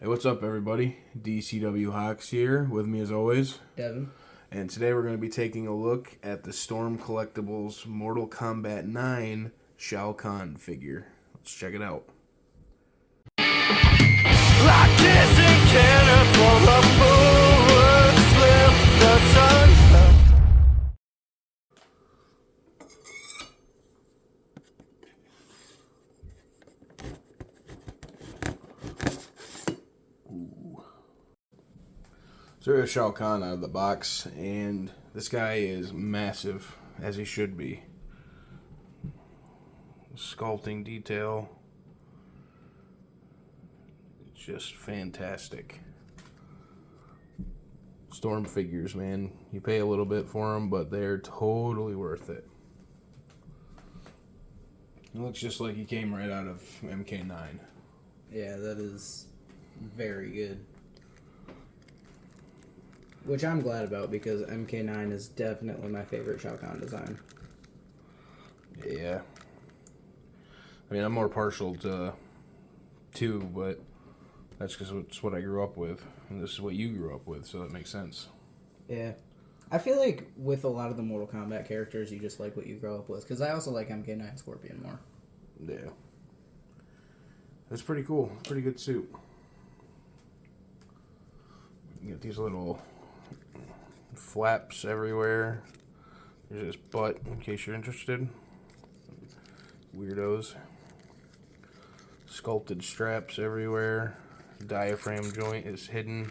Hey, what's up, everybody? DCW Hawks here, with me as always, Devin. And today we're going to be taking a look at the Storm Collectibles Mortal Kombat 9 Shao Kahn figure. Let's check it out. Like kissing cannonball, the bullets slip the tongue. So there's Shao Kahn out of the box, and this guy is massive, as he should be. Sculpting detail, just fantastic. Storm figures, man. You pay a little bit for them, but they're totally worth it. It looks just like he came right out of MK9. Yeah, that is very good. Which I'm glad about because MK9 is definitely my favorite Shao Kahn design. Yeah. I mean, I'm more partial to 2, but that's because it's what I grew up with. And this is what you grew up with, so that makes sense. Yeah. I feel like with a lot of the Mortal Kombat characters, you just like what you grow up with. Because I also like MK9 Scorpion more. Yeah. It's pretty cool. Pretty good suit. You get these little flaps everywhere. There's his butt, in case you're interested. Weirdos. Sculpted straps everywhere. Diaphragm joint is hidden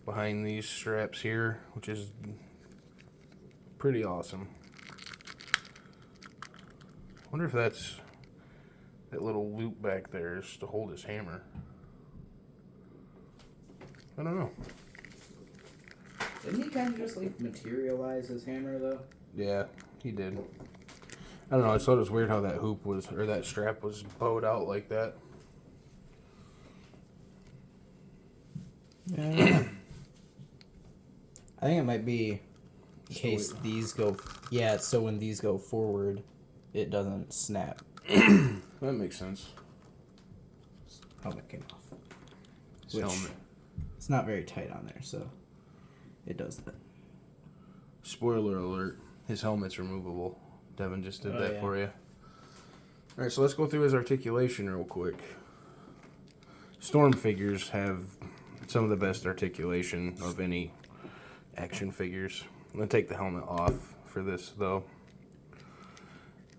behind these straps here, which is pretty awesome. I wonder if that's that little loop back there is to hold his hammer. I don't know. Didn't he kind of just like materialize his hammer though? Yeah, he did. I don't know. I just thought it was weird how that hoop was, or that strap was bowed out like that. Yeah. I think it might be in case these go. Yeah, so when these go forward, it doesn't snap. That makes sense. Helmet came off. His helmet. It's not very tight on there, so it does that. Spoiler alert: his helmet's removable. Devin just did that yeah. for you. All right, so let's go through his articulation real quick. Storm figures have some of the best articulation of any action figures. I'm going to take the helmet off for this, though.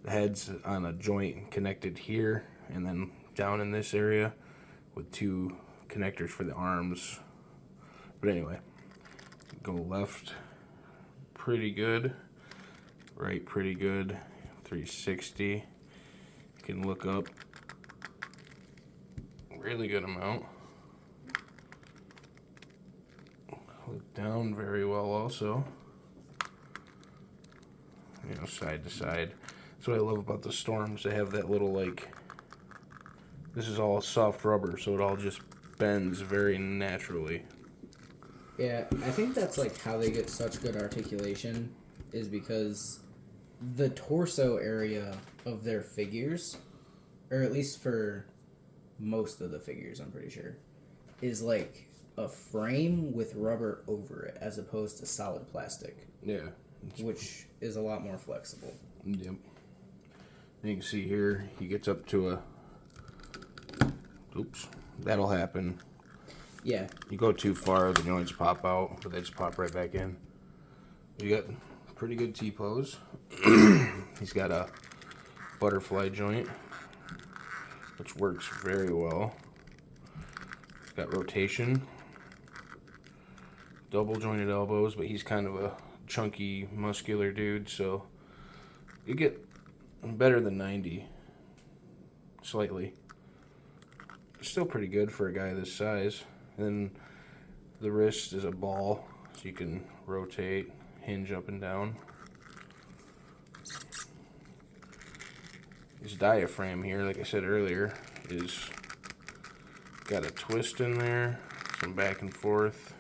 The head's on a joint connected here, and then down in this area with 2 connectors for the arms. But anyway, go left, pretty good. Right, pretty good. 360. You can look up. Really good amount. Look down very well also. You know, side to side. That's what I love about the Storms. They have that little, like, this is all soft rubber, so it all just bends very naturally. Yeah, I think that's like how they get such good articulation is because the torso area of their figures, or at least for most of the figures, I'm pretty sure, is like a frame with rubber over it as opposed to solid plastic. Yeah. Which is a lot more flexible. Yep. You can see here, he gets up to a... Oops. That'll happen. Yeah. You go too far, the joints pop out, but they just pop right back in. You got pretty good T-pose. He's got a butterfly joint, which works very well. He's got rotation. Double jointed elbows, but he's kind of a chunky, muscular dude, so you get better than 90. Slightly. Still pretty good for a guy this size. And then the wrist is a ball, so you can rotate, hinge up and down. His diaphragm here, like I said earlier, is got a twist in there, some back and forth.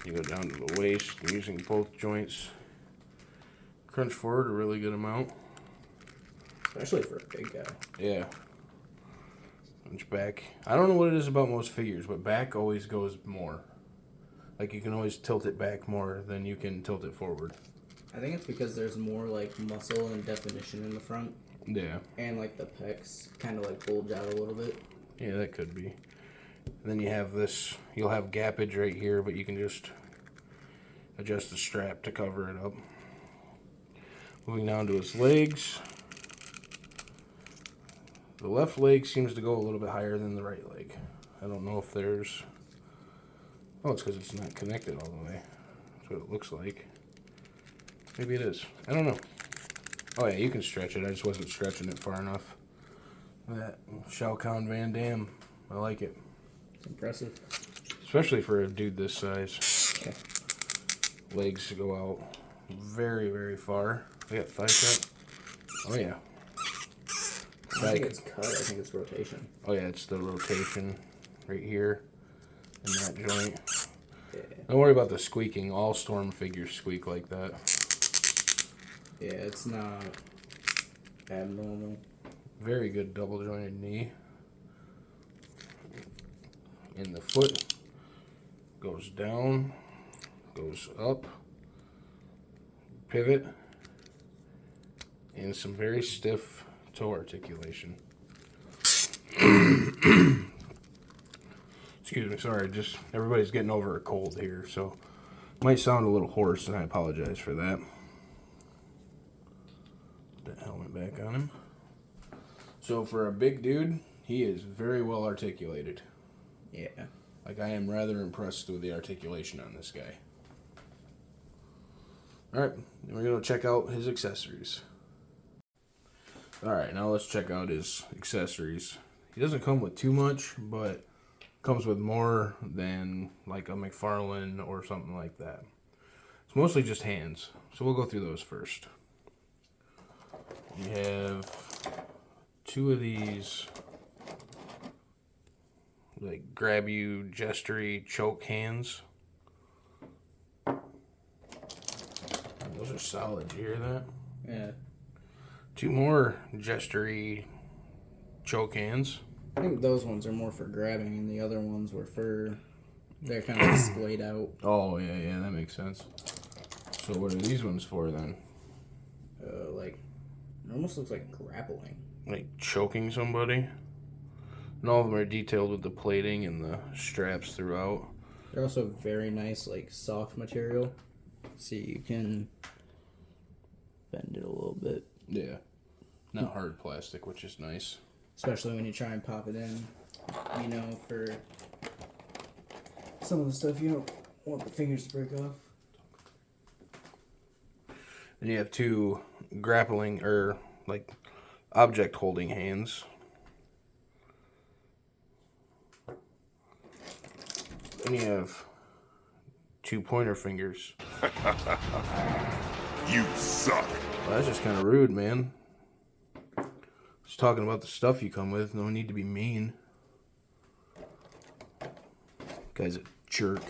You go down to the waist using both joints. Crunch forward a really good amount. Especially for a big guy. Yeah. Which back, I don't know what it is about most figures, but back always goes more. Like, you can always tilt it back more than you can tilt it forward. I think it's because there's more, like, muscle and definition in the front. Yeah. And, like, the pecs kind of, like, bulge out a little bit. Yeah, that could be. And then you have this, you'll have gappage right here, but you can just adjust the strap to cover it up. Moving down to his legs. The left leg seems to go a little bit higher than the right leg. I don't know if there's... Oh, it's because it's not connected all the way. That's what it looks like. Maybe it is. I don't know. Oh yeah, you can stretch it. I just wasn't stretching it far enough. Look at that. Shao Kahn Van Damme. I like it. It's impressive. Especially for a dude this size. Okay. Legs go out very, very far. They got thigh cut. Oh yeah. I don't think it's cut. I think it's rotation. Oh yeah, it's the rotation right here in that joint. Yeah. Don't worry about the squeaking. All Storm figures squeak like that. Yeah, it's not abnormal. Very good double jointed knee. And the foot goes down, goes up, pivot, and some very stiff toe articulation. Excuse me, sorry, just everybody's getting over a cold here, so might sound a little hoarse, and I apologize for that. Put that helmet back on him. So for a big dude, he is very well articulated. Yeah. Like, I am rather impressed with the articulation on this guy. Alright, we're going to check out his accessories. Alright, now let's check out his accessories. He doesn't come with too much, but comes with more than like a McFarlane or something like that. It's mostly just hands, so we'll go through those first. You have two of these like grab you gestury choke hands. Those are solid. Do you hear that? Yeah. Two more gestury choke hands. I think those ones are more for grabbing, and the other ones were for... They're kind of splayed out. Oh, yeah, that makes sense. So what are these ones for then? Like, it almost looks like grappling. Like choking somebody? And all of them are detailed with the plating and the straps throughout. They're also very nice, like, soft material. So you can bend it a little bit. Yeah. Not hard plastic, which is nice. Especially when you try and pop it in, you know, for some of the stuff you don't want the fingers to break off. Then you have two grappling, or like object holding hands. And you have two pointer fingers. You suck. Well, that's just kind of rude, man. Just talking about the stuff you come with. No need to be mean. Guy's a jerk.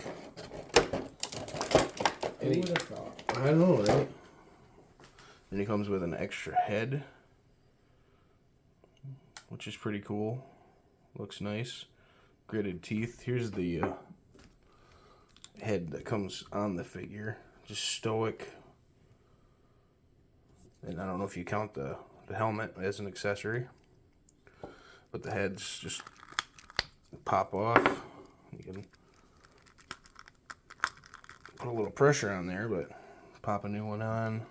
Who would have thought? I know, right? Then he comes with an extra head, which is pretty cool. Looks nice. Gritted teeth. Here's the head that comes on the figure. Just stoic. And I don't know if you count the helmet as an accessory, but the heads just pop off. You can put a little pressure on there, but pop a new one on,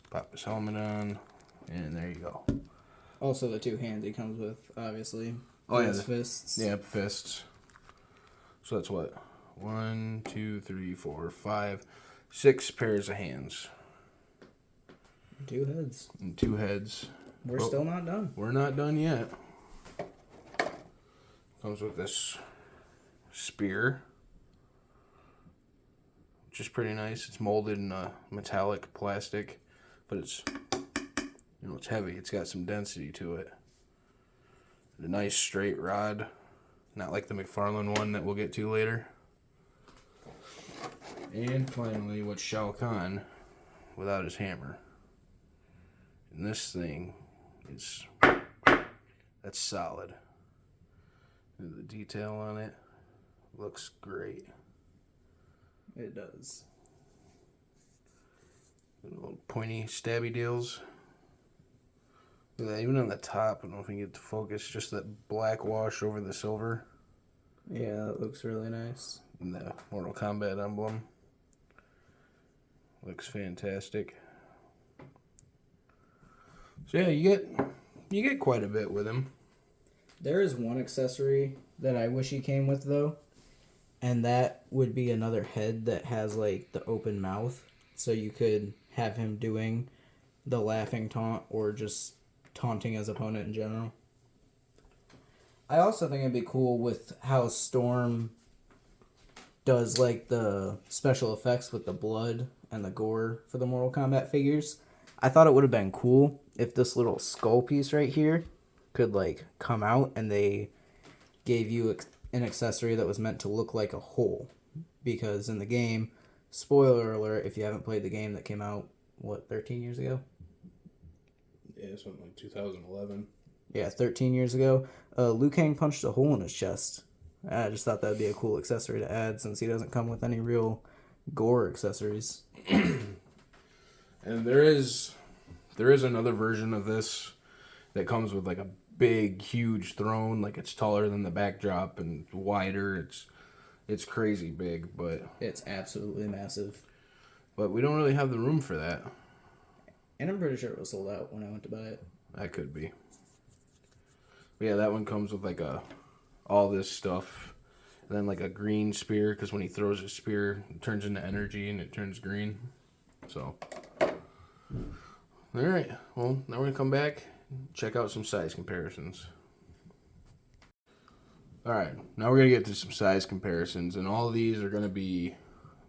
pop his helmet on, and there you go. Also, the two hands he comes with, obviously. Oh, yeah. His fists. Yeah, fists. So that's what? 1, 2, 3, 4, 5, 6 pairs of hands. Two heads. And two heads. We're still not done. We're not done yet. Comes with this spear, which is pretty nice. It's molded in a metallic plastic, but it's, you know, it's heavy. It's got some density to it. A nice straight rod, not like the McFarlane one that we'll get to later. And finally, what's Shao Kahn without his hammer? And this thing is, that's solid. The detail on it looks great. It does. Little pointy, stabby deals. Look at that, even on the top, I don't know if we can get to focus, just that black wash over the silver. Yeah, that looks really nice. And the Mortal Kombat emblem. Looks fantastic. So yeah, you get quite a bit with him. There is one accessory that I wish he came with, though. And that would be another head that has, like, the open mouth. So you could have him doing the laughing taunt or just taunting his opponent in general. I also think it'd be cool with how Storm does, like, the special effects with the blood and the gore for the Mortal Kombat figures. I thought it would have been cool if this little skull piece right here could, like, come out and they gave you an accessory that was meant to look like a hole. Because in the game, spoiler alert, if you haven't played the game that came out, 13 years ago? Yeah, something like 2011. Yeah, 13 years ago. Liu Kang punched a hole in his chest. I just thought that'd be a cool accessory to add since he doesn't come with any real gore accessories. And there is another version of this that comes with like a big, huge throne. Like it's taller than the backdrop and wider. It's crazy big, but It's absolutely massive. But we don't really have the room for that. And I'm pretty sure it was sold out when I went to buy it. That could be. But yeah, that one comes with like all this stuff. And then like a green spear, because when he throws his spear, it turns into energy and it turns green. So, alright. Well, now we're going to come back, check out some size comparisons. Alright, now we're going to get to some size comparisons. And all of these are going to be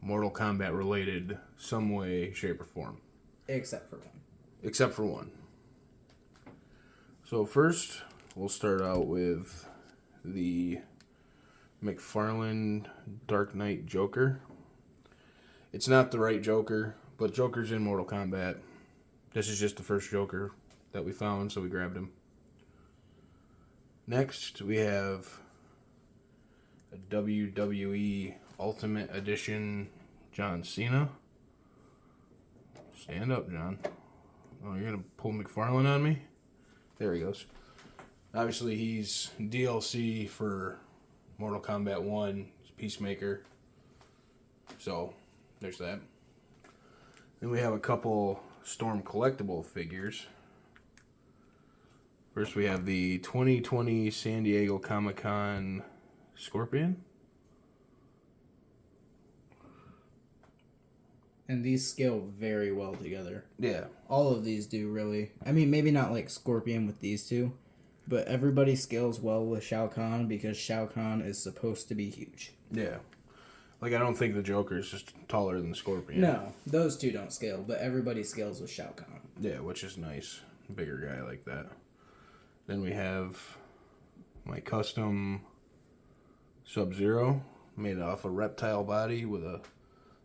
Mortal Kombat related some way, shape, or form. Except for one. Except for one. So first, we'll start out with the McFarlane Dark Knight Joker. It's not the right Joker, but Joker's in Mortal Kombat. This is just the first Joker that we found, so we grabbed him. Next, we have a WWE Ultimate Edition John Cena. Stand up, John. Oh, you're going to pull McFarlane on me? There he goes. Obviously, he's DLC for Mortal Kombat 1, Peacemaker. So, there's that. Then we have a couple Storm collectible figures. First, we have the 2020 San Diego Comic-Con Scorpion. And these scale very well together. Yeah. All of these do, really. I mean, maybe not like Scorpion with these two, but everybody scales well with Shao Kahn because Shao Kahn is supposed to be huge. Yeah. Like, I don't think the Joker is just taller than the Scorpion. No, those two don't scale, but everybody scales with Shao Kahn. Yeah, which is nice. Bigger guy like that. Then we have my custom Sub-Zero made off a reptile body with a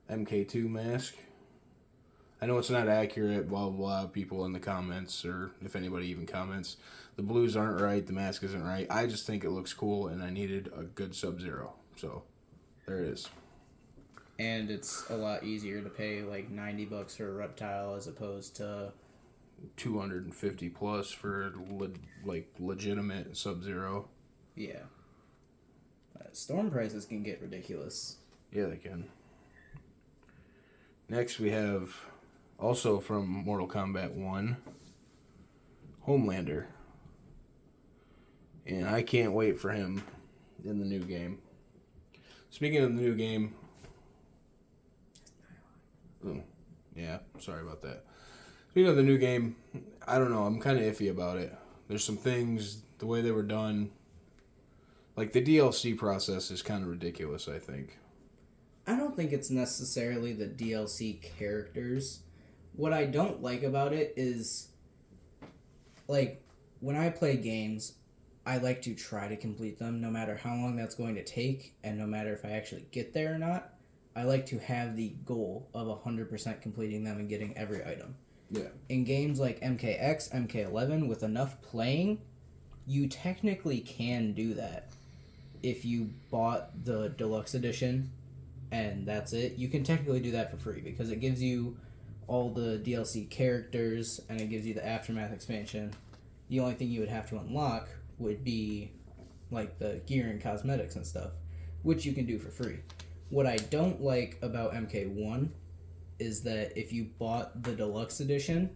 MK2 mask. I know it's not accurate, blah, blah, blah, people in the comments, or if anybody even comments. The blues aren't right, the mask isn't right. I just think it looks cool, and I needed a good Sub-Zero. So, there it is. And it's a lot easier to pay like $90 for a reptile as opposed to $250 plus for legitimate Sub-Zero. Yeah. Storm prices can get ridiculous. Yeah, they can. Next, we have, also from Mortal Kombat 1, Homelander. And I can't wait for him in the new game. Speaking of the new game... yeah, sorry about that. Speaking of the new game, I don't know, I'm kind of iffy about it. There's some things, the way they were done... Like, the DLC process is kind of ridiculous, I think. I don't think it's necessarily the DLC characters. What I don't like about it is, like, when I play games, I like to try to complete them, no matter how long that's going to take, and no matter if I actually get there or not. I like to have the goal of 100% completing them and getting every item. Yeah. In games like MKX, MK11, with enough playing, you technically can do that. if you bought the deluxe edition and that's it, you can technically do that for free because it gives you all the DLC characters and it gives you the Aftermath expansion. The only thing you would have to unlock would be like the gear and cosmetics and stuff, which you can do for free. What I don't like about MK1 is that if you bought the deluxe edition,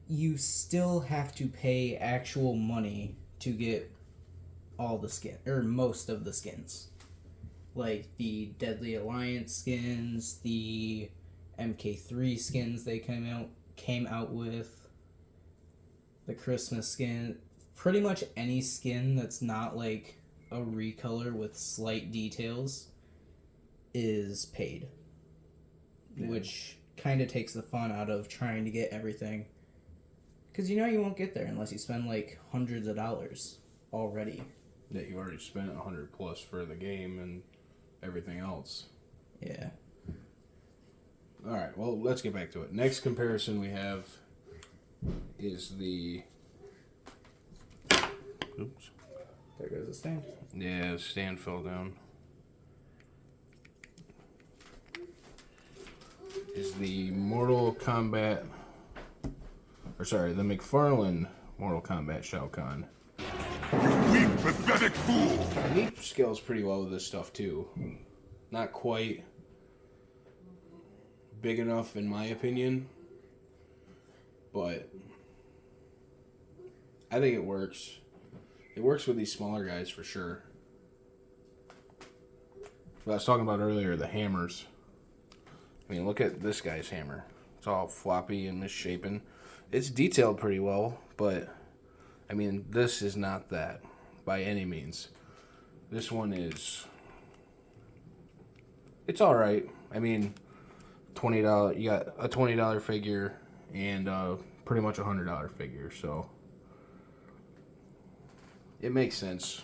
you still have to pay actual money to get all the skin, or most of the skins. Like the Deadly Alliance skins, the MK3 skins they came out with, the Christmas skin, pretty much any skin that's not like a recolor with slight details is paid. Yeah. Which kind of takes the fun out of trying to get everything. Because you won't get there unless you spend like hundreds of dollars already. Yeah, you already spent $100+ for the game and everything else. Yeah. Alright, well, let's get back to it. Next comparison we have is the... Oops. There goes the stand. Yeah, the stand fell down. Is the Mortal Kombat... the McFarlane Mortal Kombat Shao Kahn. You weak, pathetic fool! He scales pretty well with this stuff, too. Not quite big enough, in my opinion. But I think it works. It works with these smaller guys, for sure. But I was talking about earlier, the hammers. I mean, look at this guy's hammer. It's all floppy and misshapen. It's detailed pretty well, but, I mean, this is not that by any means. This one is... It's alright. I mean, $20, you got a $20 figure and pretty much a $100 figure, so it makes sense.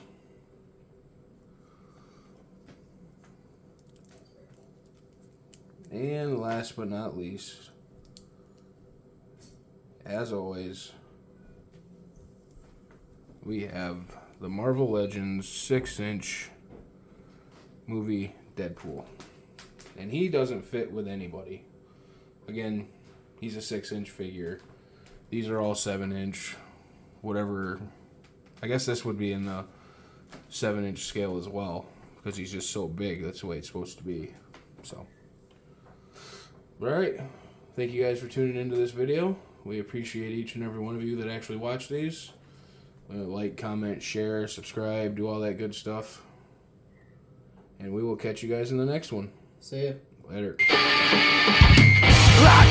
And last but not least, as always, we have the Marvel Legends 6-inch movie Deadpool. And he doesn't fit with anybody. Again, he's a 6-inch figure. These are all 7-inch, whatever. I guess this would be in the 7-inch scale as well, because he's just so big. That's the way it's supposed to be. So, alright. Thank you guys for tuning into this video. We appreciate each and every one of you that actually watch these. Like, comment, share, subscribe, do all that good stuff. And we will catch you guys in the next one. See ya. Later. Ah!